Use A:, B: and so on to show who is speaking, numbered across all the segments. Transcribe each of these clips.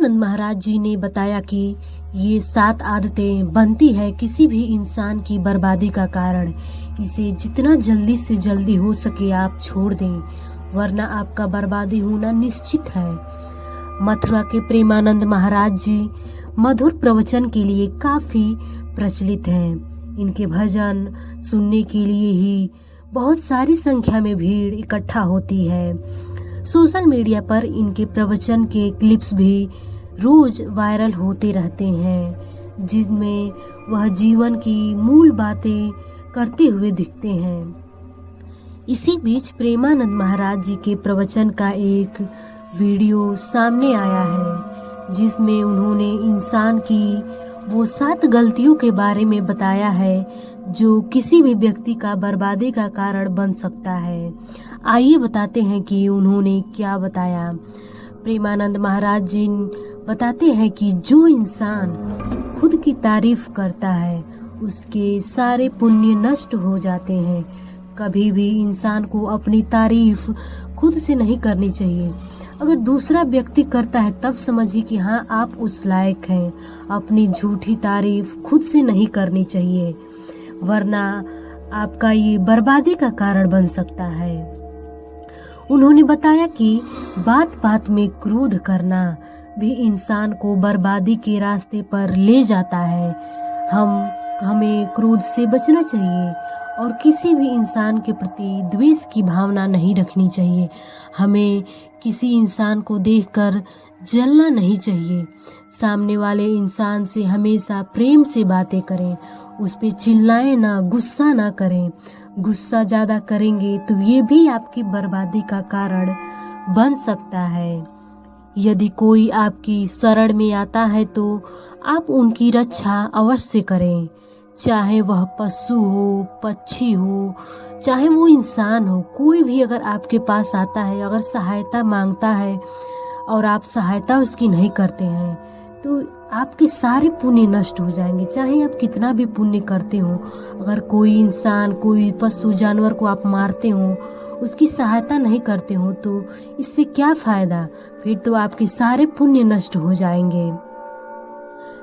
A: प्रेमानंद महाराज जी ने बताया कि ये 7 आदतें बनती है किसी भी इंसान की बर्बादी का कारण। इसे जितना जल्दी से जल्दी हो सके आप छोड़ दें, वरना आपका बर्बादी होना निश्चित है। मथुरा के प्रेमानंद महाराज जी मधुर प्रवचन के लिए काफी प्रचलित हैं। इनके भजन सुनने के लिए ही बहुत सारी संख्या में भीड़ इकट्ठा होती है। सोशल मीडिया पर इनके प्रवचन के क्लिप्स भी रोज वायरल होते रहते हैं, जिसमें वह जीवन की मूल बातें करते हुए दिखते हैं। इसी बीच प्रेमानंद महाराज जी के प्रवचन का एक वीडियो सामने आया है, जिसमें उन्होंने इंसान की वो 7 गलतियों के बारे में बताया है जो किसी भी व्यक्ति का बर्बादी का कारण बन सकता है। आइए बताते हैं कि उन्होंने क्या बताया। प्रेमानंद महाराज जी बताते हैं कि जो इंसान खुद की तारीफ करता है उसके सारे पुण्य नष्ट हो जाते हैं। कभी भी इंसान को अपनी तारीफ खुद से नहीं करनी चाहिए। अगर दूसरा व्यक्ति करता है तब समझिए कि हाँ, आप उस लायक हैं। अपनी झूठी तारीफ खुद से नहीं करनी चाहिए, वरना आपका ये बर्बादी का कारण बन सकता है। उन्होंने बताया कि बात बात में क्रोध करना भी इंसान को बर्बादी के रास्ते पर ले जाता है। हमें क्रोध से बचना चाहिए और किसी भी इंसान के प्रति द्वेष की भावना नहीं रखनी चाहिए। हमें किसी इंसान को देखकर जलना नहीं चाहिए। सामने वाले इंसान से हमेशा प्रेम से बातें करें, उस पे चिल्लाएं ना, गुस्सा ना करें। गुस्सा ज्यादा करेंगे तो ये भी आपकी बर्बादी का कारण बन सकता है। यदि कोई आपकी शरण में आता है तो आप उनकी रक्षा अवश्य करें, चाहे वह पशु हो, पक्षी हो, चाहे वो इंसान हो। कोई भी अगर आपके पास आता है, अगर सहायता मांगता है और आप सहायता उसकी नहीं करते हैं, तो आपके सारे पुण्य नष्ट हो जाएंगे। चाहे आप कितना भी पुण्य करते हो, अगर कोई इंसान, कोई पशु जानवर को आप मारते हो, उसकी सहायता नहीं करते हो, तो इससे क्या फायदा? फिर तो आपके सारे पुण्य नष्ट हो जाएंगे।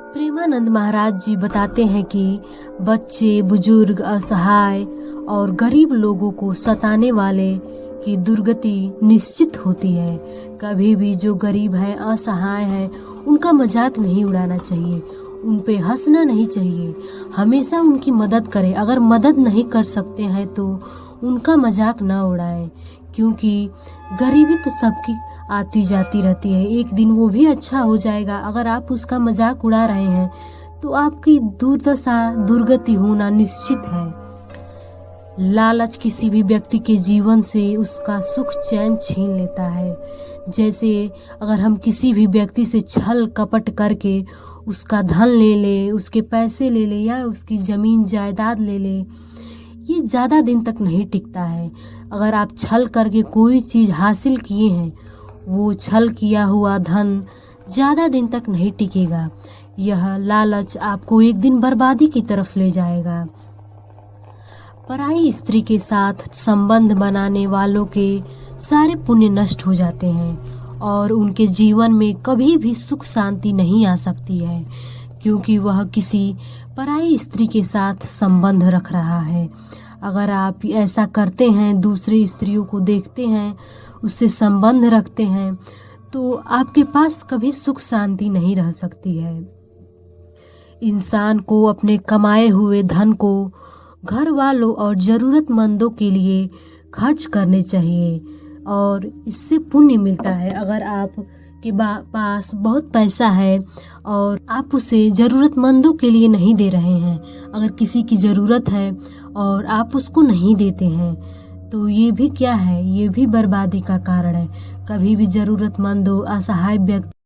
A: प्रेमानंद महाराज जी बताते हैं कि बच्चे, बुजुर्ग, असहाय और गरीब लोगों को सताने वाले की दुर्गति निश्चित होती है। कभी भी जो गरीब है, असहाय है, उनका मजाक नहीं उड़ाना चाहिए, उन पे हंसना नहीं चाहिए। हमेशा उनकी मदद करें। अगर मदद नहीं कर सकते हैं तो उनका मजाक ना उड़ाएं, क्योंकि गरीबी तो सबकी आती जाती रहती है। एक दिन वो भी अच्छा हो जाएगा। अगर आप उसका मजाक उड़ा रहे हैं तो आपकी दुर्दशा, दुर्गति होना निश्चित है। लालच किसी भी व्यक्ति के जीवन से उसका सुख चैन छीन लेता है। जैसे अगर हम किसी भी व्यक्ति से छल कपट करके उसका धन ले ले, उसके पैसे ले ले या उसकी जमीन जायदाद ले ले, ये ज़्यादा दिन तक नहीं टिकता है। अगर आप छल करके कोई चीज़ हासिल किए हैं, वो छल किया हुआ धन ज़्यादा दिन तक नहीं टिकेगा। यह लालच आपको एक दिन बर्बादी की तरफ ले जाएगा। पराई स्त्री के साथ संबंध बनाने वालों के सारे पुण्य नष्ट हो जाते हैं और उनके जीवन में कभी भी सुख शांति नहीं आ सकती है, क्योंकि वह किसी पराई स्त्री के साथ संबंध रख रहा है। अगर आप ऐसा करते हैं, दूसरी स्त्रियों को देखते हैं, उससे संबंध रखते हैं, तो आपके पास कभी सुख शांति नहीं रह सकती है। इंसान को अपने कमाए हुए धन को घर वालों और जरूरतमंदों के लिए खर्च करने चाहिए और इससे पुण्य मिलता है। अगर आप के पास बहुत पैसा है और आप उसे जरूरतमंदों के लिए नहीं दे रहे हैं, अगर किसी की ज़रूरत है और आप उसको नहीं देते हैं, तो ये भी क्या है? ये भी बर्बादी का कारण है। कभी भी ज़रूरतमंदों, असहाय व्यक्ति